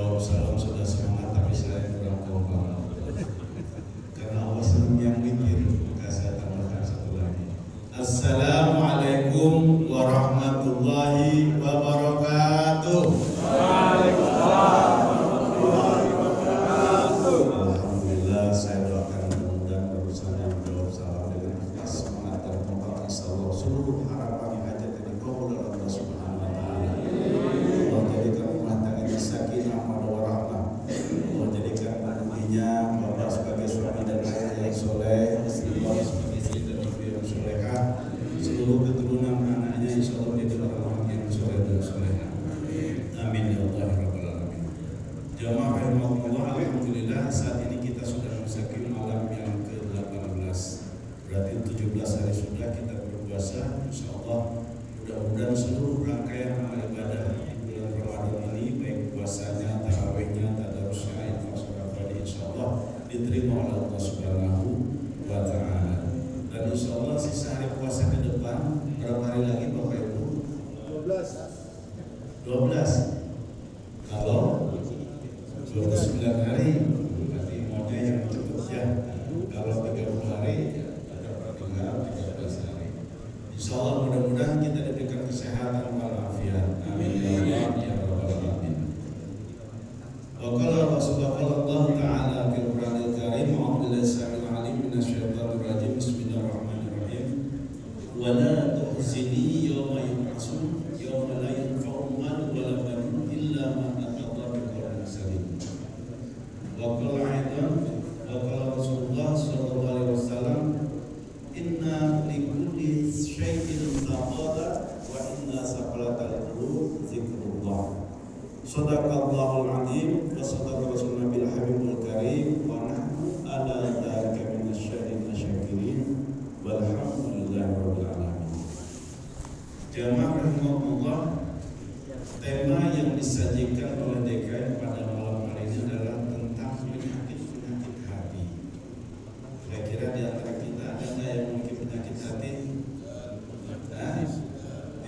jawab salam sudah semangat, tapi saya kurang kompak. Karena Allah senang yang mikir, maka saya tambahkan satu lagi. Assalamualaikum warahmatullahi wabarakatuh. Waalaikumsalam warahmatullahi wabarakatuh. Alhamdulillah, saya doakan mudah-mudahan berusaha menjawab salam dengan ikhlas, semangat dan kompak. Insyaallah seluruh harapan hajat yang dikabul oleh Allah Subhanahu wa taala. Allah jadikan rumah tangga ini sakinah mawaddah warahmah. Allah jadikan nantinya Bapak sebagai suami dan ayah yang soleh, istri Bapak sebagai istri dan ibu yang solehah, seluruh keturunan anaknya insyaallah menjadi orang-orang yang soleh dan solehah. Amin ya Allah ya rabbal alamin. Jamaah rahimahullah, alhamdulillah saat ini kita sudah memasuki malam yang ke-18. Berarti 17 hari sudah kita berpuasa. Insyaallah mudah-mudahan seluruh rangkaian amal ibadah di bulan Ramadan ini, baik puasanya, tarawihnya, tadarusnya, infak sedekah, insyaallah diterima oleh Allah Subhanahu wa taala. Dan insyaallah sisa hari puasa ke depan berapa hari lagi Bapak Ibu? 12. Kalau 29 hari berarti maunya yang cukup ya. Kalau 30 hari tinggal 13 hari. Insyaallah mudah-mudahan kita diberikan kesehatan walafiat. Amin ya Allah ya rabbal alamin. Wa qala Rasulullah taala fil Qur'anil Karim, a'udzubillahi samil alim minasyaitonir rajim. Bismillahirrahmanirrahim. Wa la tuhzini yawma yub'atsun yawma la yanfa'u malun wa la banun illa man atallaha biqalbin salim. Wa qala aidan wa qala Rasulullah sallallahu alaihi wasallam, inna likulli syai'in taqada wa inna saqalatal qulub zikrullah. Shadaqallahul azim wa sadaqa rasuluna bil habibul karim wa nahnu ala dzalika minasyai'in syakirin walhamdulillahi rabbil alamin. Jamaah rahimahullah, tema yang disajikan oleh DKM pada malam hari ini adalah tentang penyakit-penyakit hati. Kira-kira di antara kita ada nggak yang memiliki penyakit hati?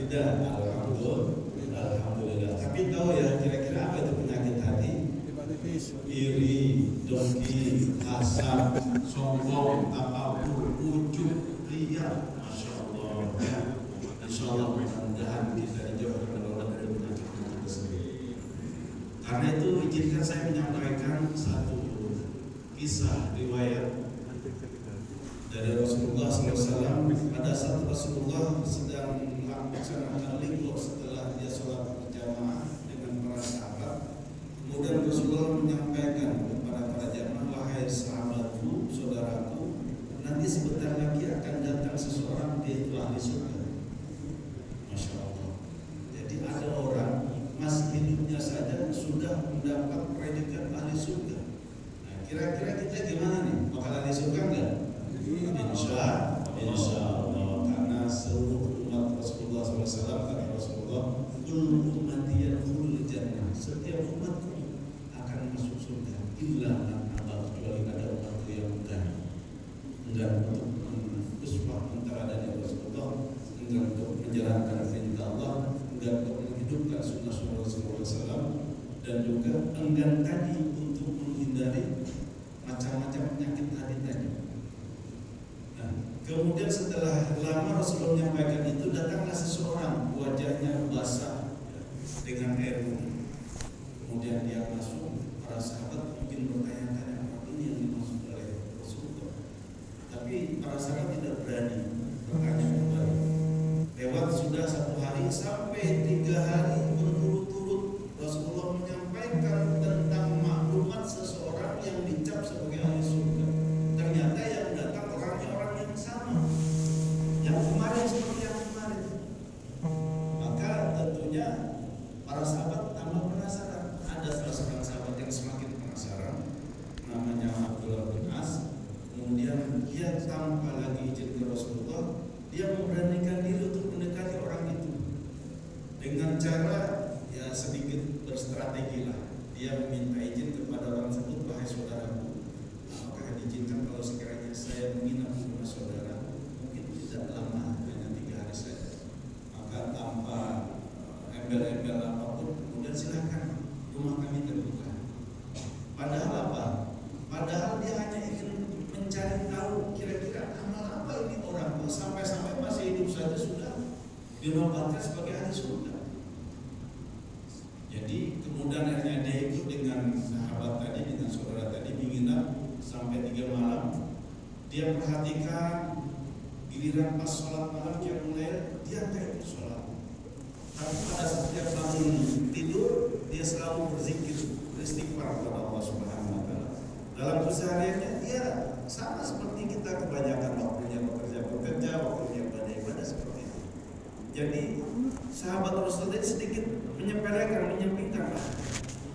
Tidak, alhamdulillah. Tapi tahu ya kira-kira apa itu penyakit hati? Iri, dengki, hasad, sombong, apapun, ujub, ria, masya Allah. Insya Allah mudah-mudahan kita dijauhkan dari penyakit tersebut. Karena itu izinkan saya menyampaikan satu kisah riwayat dari Rasulullah SAW. Pada saat Rasulullah sedang melaksanakan liqo setelah dia sholat berjamaah dengan para sahabat, kemudian Rasulullah menyampaikan kepada para jamaah, wahai sahabatku, saudaraku, nanti sebentar lagi akan datang seseorang, dia itu ahli surga. Masya Allah. Jadi ada orang masih hidupnya saja sudah mendapat predikat ahli surga. Nah, kira-kira kita gimana nih? Bakal ahli surga enggak? Insya Allah, karena seluruh umat Rasulullah SAW, kata Rasulullah, kullu ummati yadkhulul jannah, setiap umatku akan masuk surga, illa man aba, kecuali ada umatku yang enggan untuk bersumpah antara dari Rasulullah, enggan untuk menjalankan perintah Allah, enggan untuk menghidupkan sunnah Rasulullah SAW, dan juga enggan tadi untuk menghindari macam-macam penyakit hati tadi. Kemudian setelah lama Rasulullah menyampaikan itu, datanglah seseorang, wajahnya basah dengan air. Kemudian dia masuk, para sahabat mungkin bertanya-tanya, apa ini yang dimaksud oleh Rasulullah. Tapi para sahabat tidak berani bertanya kembali. Lewat sudah 1 hari sampai 3 hari berturut-turut Rasulullah menyampaikan tentang maklumat seseorang yang dicap sebagai ahli surga. Ternyata yang datang orangnya orang yang sama, yang kemarin seperti yang kemarin. Maka tentunya para sahabat tambah penasaran. Ada salah seorang sahabat yang semakin penasaran, namanya Abdullah bin As. Kemudian dia tanpa lagi izin ke Rasulullah, dia memberanikan diri untuk mendekati orang itu dengan cara ya sedikit berstrategi lah. Dia meminta izin kepada orang tersebut, wahai saudaraku, apakah diizinkan kalau sekiranya saya menginap di rumah saudara, mungkin tidak lama, hanya 3 hari saja. Maka tanpa embel-embel apapun, kemudian silakan, rumah kami terbuka. dinobatkan sebagai ahli surga. Jadi kemudian akhirnya dia ikut dengan sahabat tadi, dengan saudara tadi menginap sampai 3 malam. Dia perhatikan giliran pas sholat malam dia mulai dia nggak ikut sholat. Tapi pada setiap bangun tidur dia selalu berzikir, beristighfar kepada Allah Subhanahu Wa Taala. Dalam kesehariannya dia sama seperti kita, kebanyakan waktunya bekerja, waktunya ibadah seperti itu. Jadi sahabat Rasul tadi sedikit menyepelekan, menyampingkan,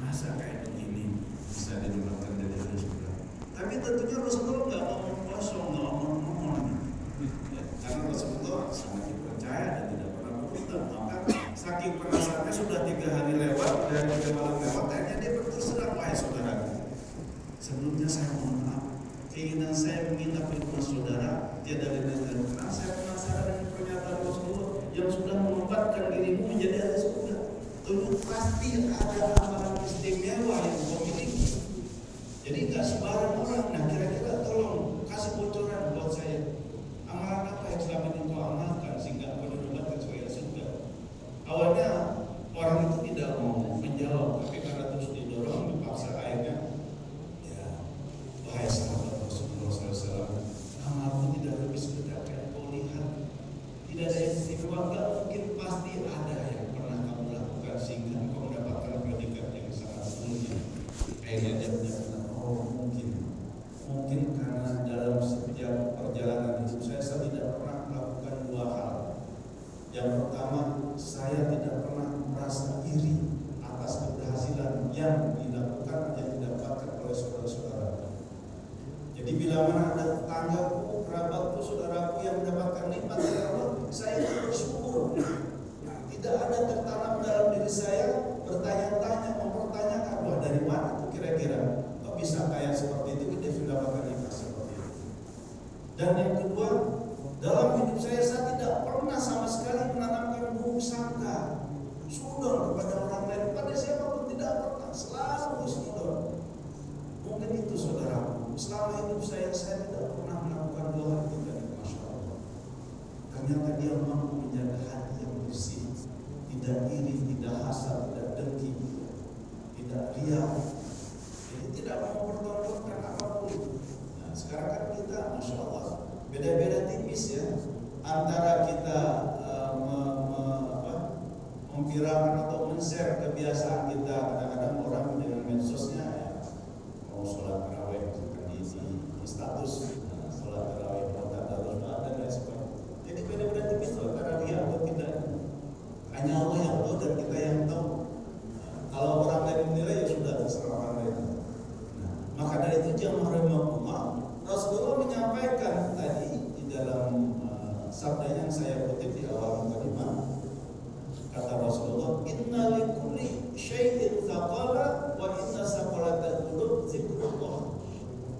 masa kayak begini bisa dinobatkan dari ahli surga. Tapi tentunya Rasulullah nggak ngomong kosong, nggak ngomong. Karena Rasulullah sangat dipercaya dan tidak pernah berhutang. Maka saking penasarannya sudah 3 hari lewat dan 3 malam lewat, akhirnya dia berterus terang, wahai saudara, sebelumnya saya mohon maaf, keinginan saya menginap di rumah saudara tiada lain karena saya penasaran dengan pernyataan Rasulullah yang sudah menobatkan dirimu menjadi ahli surga. Tentu pasti ada amalan istimewa yang kau miliki. Jadi nggak sembarang orang. Nah, kira-kira tolong kasih bocoran buat saya. Amalan apa yang selama ini kau amalkan sehingga kau dinobatkan sebagai surga? Awalnya orang itu tidak mau menjawab, tapi karena terus didorong, dipaksa, akhirnya ya, wahai sahabat Rasulullah SAW, amalku tidak lebih sekedar yang kau lihat, tidak ada yang istimewa. Nggak mungkin, pasti ada yang pernah kamu lakukan sehingga kau mendapatkan predikat yang sangat mulia. Akhirnya dia benar-benar, oh mungkin karena dalam setiap perjalanan hidup saya tidak pernah melakukan 2 hal. Yang pertama, saya tidak pernah merasa iri atas keberhasilan yang dilakukan, yang didapatkan oleh saudara-saudara. Jadi bila mana ada tetanggaku, kerabatku, saudaraku yang mendapatkan nikmat dari Allah, saya bersyukur. Tidak ada tertanam dalam diri saya bertanya-tanya, mempertanyakan, wah dari mana itu kira-kira kok bisa kayak seperti itu, dia sudah mendapatkan nikmat seperti itu. Dan yang kedua, dalam hidup saya tidak pernah sama sekali menanamkan buruk sangka, sudon kepada orang lain, pada siapapun, tidak pernah, selalu husnudon. Mungkin itu saudaraku, selama hidup saya tidak pernah melakukan 2 hal itu, dan Masya Allah, ternyata dia mampu menjaga hati yang bersih, tidak iri, tidak hasad, tidak dengki, tidak riak. Jadi tidak mau mempertontonkan apapun. Nah, sekarang kan kita Masya Allah beda-beda tipis ya antara kita memviralkan atau men-share kebiasaan kita. Kadang-kadang orang dengan medsosnya ya, mau sholat tarawih di status, sholat tarawih tadarus dan lain sebagainya. Jadi beda-beda tipis loh, karena dia atau tidak, hanya Allah yang tahu dan kita yang tahu. Kalau orang lain menilai ya sudah terserah orang lain. Nah, maka dari itu jamaah rahimahullah, Rasulullah menyampaikan tadi di dalam sabda yang saya kutip di awal mukadimah, kata Rasulullah, inna likulli syai'in thaqala wa inna saqalatal qulub zikrullah.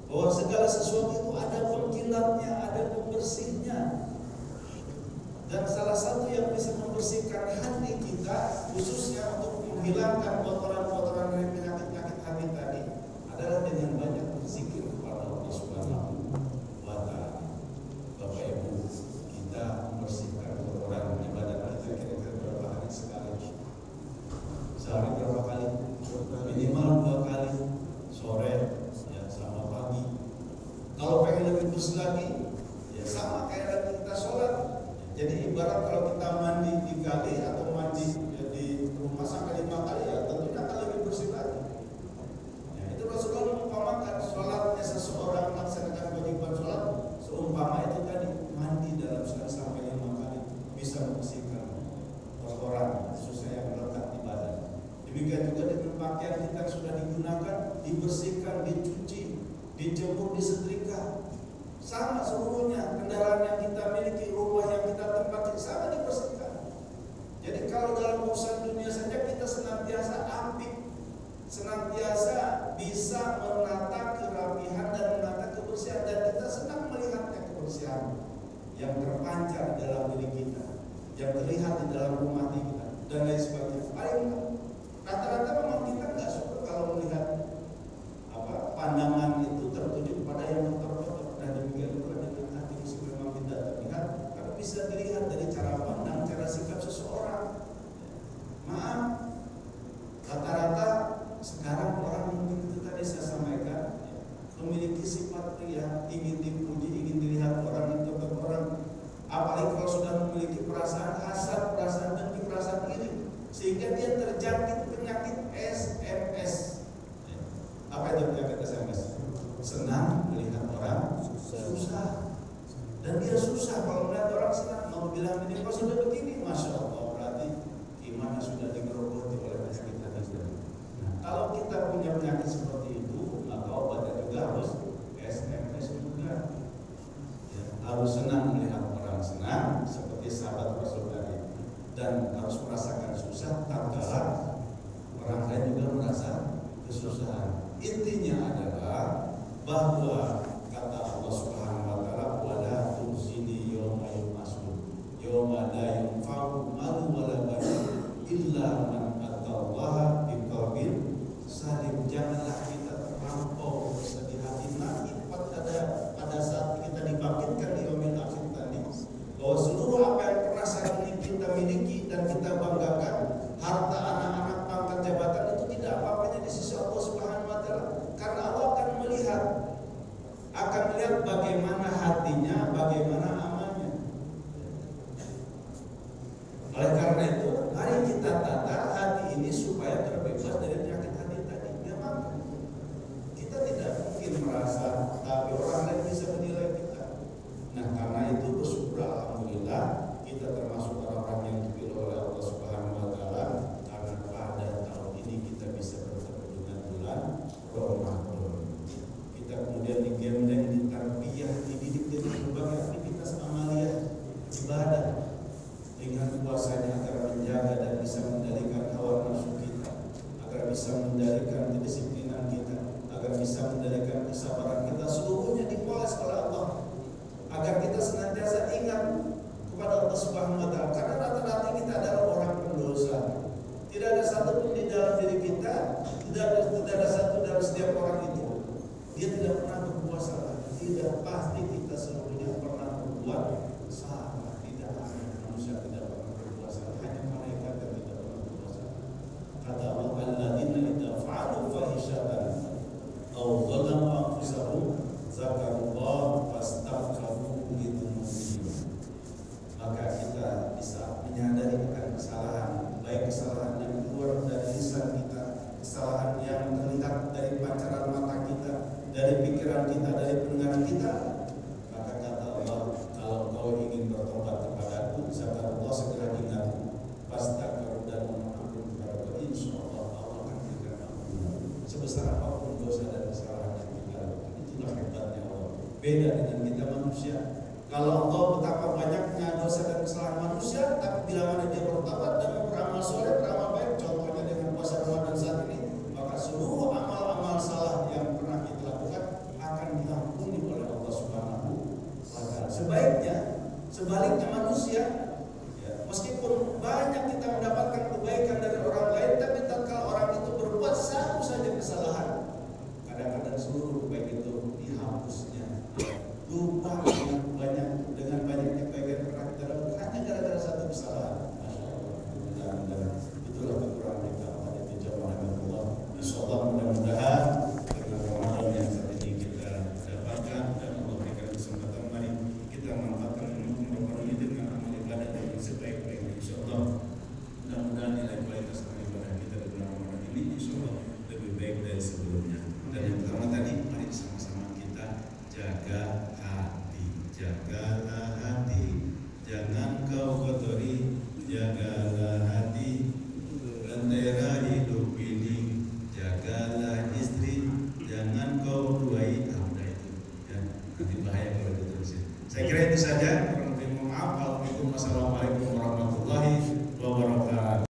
Bahwa segala sesuatu itu ada pengkilatnya, ada pembersihnya. Dan salah satu yang bisa membersihkan hati kita, khususnya untuk menghilangkan kotoran-kotoran dari penyakit-penyakit hati tadi, adalah dengan banyak berzikir kepada Allah Subhanahu wa Ta'ala. Bapak Ibu, kita membersihkan kotoran ibadah kita kira-kira berapa hari sekali? Sehari berapa kali? Minimal 2 kali, sore ya sama pagi. Kalau pengen lebih bersih lagi, ya sama kayak lagi kita sholat. Jadi ibarat kalau kita mandi di kali atau mandi di rumah sampai 5 kali, ya tentunya akan lebih bersih lagi. Ya, itu Rasulullah mengumpamakan sholatnya seseorang melaksanakan kewajiban sholat seumpama itu tadi mandi dalam sekali sampai 5 kali bisa membersihkan kotoran khususnya yang melekat di badan. Demikian juga dengan pakaian kita yang sudah digunakan, dibersihkan, dicuci, dijemur, disetrika. Sama seluruhnya, kendaraan yang kita miliki, rumah yang kita tempati, sama dibersihkan. Jadi kalau dalam urusan dunia saja kita senantiasa apik, senantiasa bisa menata kerapihan dan menata kebersihan, dan kita senang melihatnya kebersihan yang terpancar di dalam diri kita, yang terlihat di dalam rumah kita, dan lain sebagainya. Paling rata-rata memang kita nggak suka kalau melihat pandangan itu tertuju pada yang kotor-kotor. Dan demikian juga dengan hati muslim memang tidak terlihat, tapi bisa dilihat dari cara pandang, cara sikap Dan dia susah kalau melihat orang senang, mau bilang ini kok sudah begini, masya Allah, berarti imannya sudah digerogoti oleh penyakit hati. Nah, kalau kita punya penyakit seperti itu, maka obatnya juga harus SMS juga. Ya, harus senang melihat orang senang, seperti sahabat Rasul tadi, dan harus merasakan susah tatkala orang lain juga merasa kesusahan. Intinya adalah bahwa kata Allah Subhanahu wa taala, wala tuzini yawma yumasun yawma la yanfa'u malu wala banun illa man atallaha biqalbin salim. Janganlah kita terlampau bersedih hati nanti pada saat kita dibangkitkan di yaumil akhir tadi, bahwa seluruh apa yang pernah saat ini kita miliki dan kita banggakan, harta, anak-anak, pangkat, jabatan, itu tidak apa-apanya di sisi Allah Subhanahu wa taala, karena Allah akan melihat bagaimana hatinya, bagaimana amalnya. Oleh karena itu, mari kita tata hati ini supaya terbebas dari penyakit hati tadi. Memang kita tidak mungkin merasa, tapi orang lain bisa menilai kita. Nah, karena itu bersyukur alhamdulillah kita termasuk orang-orang yang dipilih oleh Allah Subhanahu wa taala, karena pada tahun ini kita bisa bertemu dengan bulan Ramadan. Kita kemudian digendeng, ditarbiyah, dididik dengan berbagai aktivitas amaliyah ibadah dengan puasanya, agar menjaga dan bisa mengendalikan hawa nafsu kita, agar bisa mengendalikan kedisiplinan kita, agar bisa mengendalikan kesabaran kita, seluruhnya dipoles oleh Allah, agar kita senantiasa ingat kepada Allah Subhanahu wa taala. Karena rata-rata kita adalah orang pendosa. Tidak ada satu pun di dalam diri kita, tidak ada satu dalam setiap orang itu dia tidak pernah berbuat salah. Tidak, pasti kita seluruhnya pernah berbuat salah. Tidak ada manusia tidak pernah berbuat salah, hanya malaikat yang tidak pernah berbuat salah. Kata Allah, alladzina idza fa'alu fahishatan aw dzalamu anfusahum zakarullah fastaghfiru lidzunubihim. Maka kita bisa menyadari akan kesalahan, baik kesalahan yang keluar dari lisan kita, kesalahan yang terlihat dari pancaran mata kita, dari pikiran kita, dari pendengaran kita. Maka kata Allah, kalau kau ingin bertobat kepadaku, zakarullah, segera ingatku, fastaghfiru dan mengampuni kepadaku, insyaallah Allah akan berikan ampun sebesar apapun dosa dan kesalahan yang kita lakukan. Itulah hebatnya Allah. Beda dengan kita manusia. Kalau Allah betapa banyaknya dosa dan kesalahan manusia, tapi bila mana dia bertobat dan beramal soleh, beramal baik, contohnya dengan puasa Ramadan saat ini, maka seluruh amal-amal salah yang pernah kita lakukan akan diampuni oleh Allah Subhanahu wa taala. Sebaliknya manusia, ya, meskipun banyak kita mendapatkan kebaikan dari orang lain, tapi tatkala orang itu berbuat satu saja kesalahan, kadang-kadang seluruh kebaikan itu dihapusnya. Lupa dengan banyaknya kebaikan yang pernah kita lakukan hanya gara-gara satu kesalahan. Masya Allah. Dan itulah kekurangan kita pada dijawab oleh Allah. Insyaallah mudah-mudahan dengan Ramadan yang saat ini kita dapatkan dan Allah berikan kesempatan, mari kita manfaatkan Ramadan ini dengan amal ibadah yang sebaik-baiknya. Insyaallah mudah-mudahan nilai kualitas amal ibadah kita di bulan Ramadan ini insyaallah lebih baik dari sebelumnya. Dan yang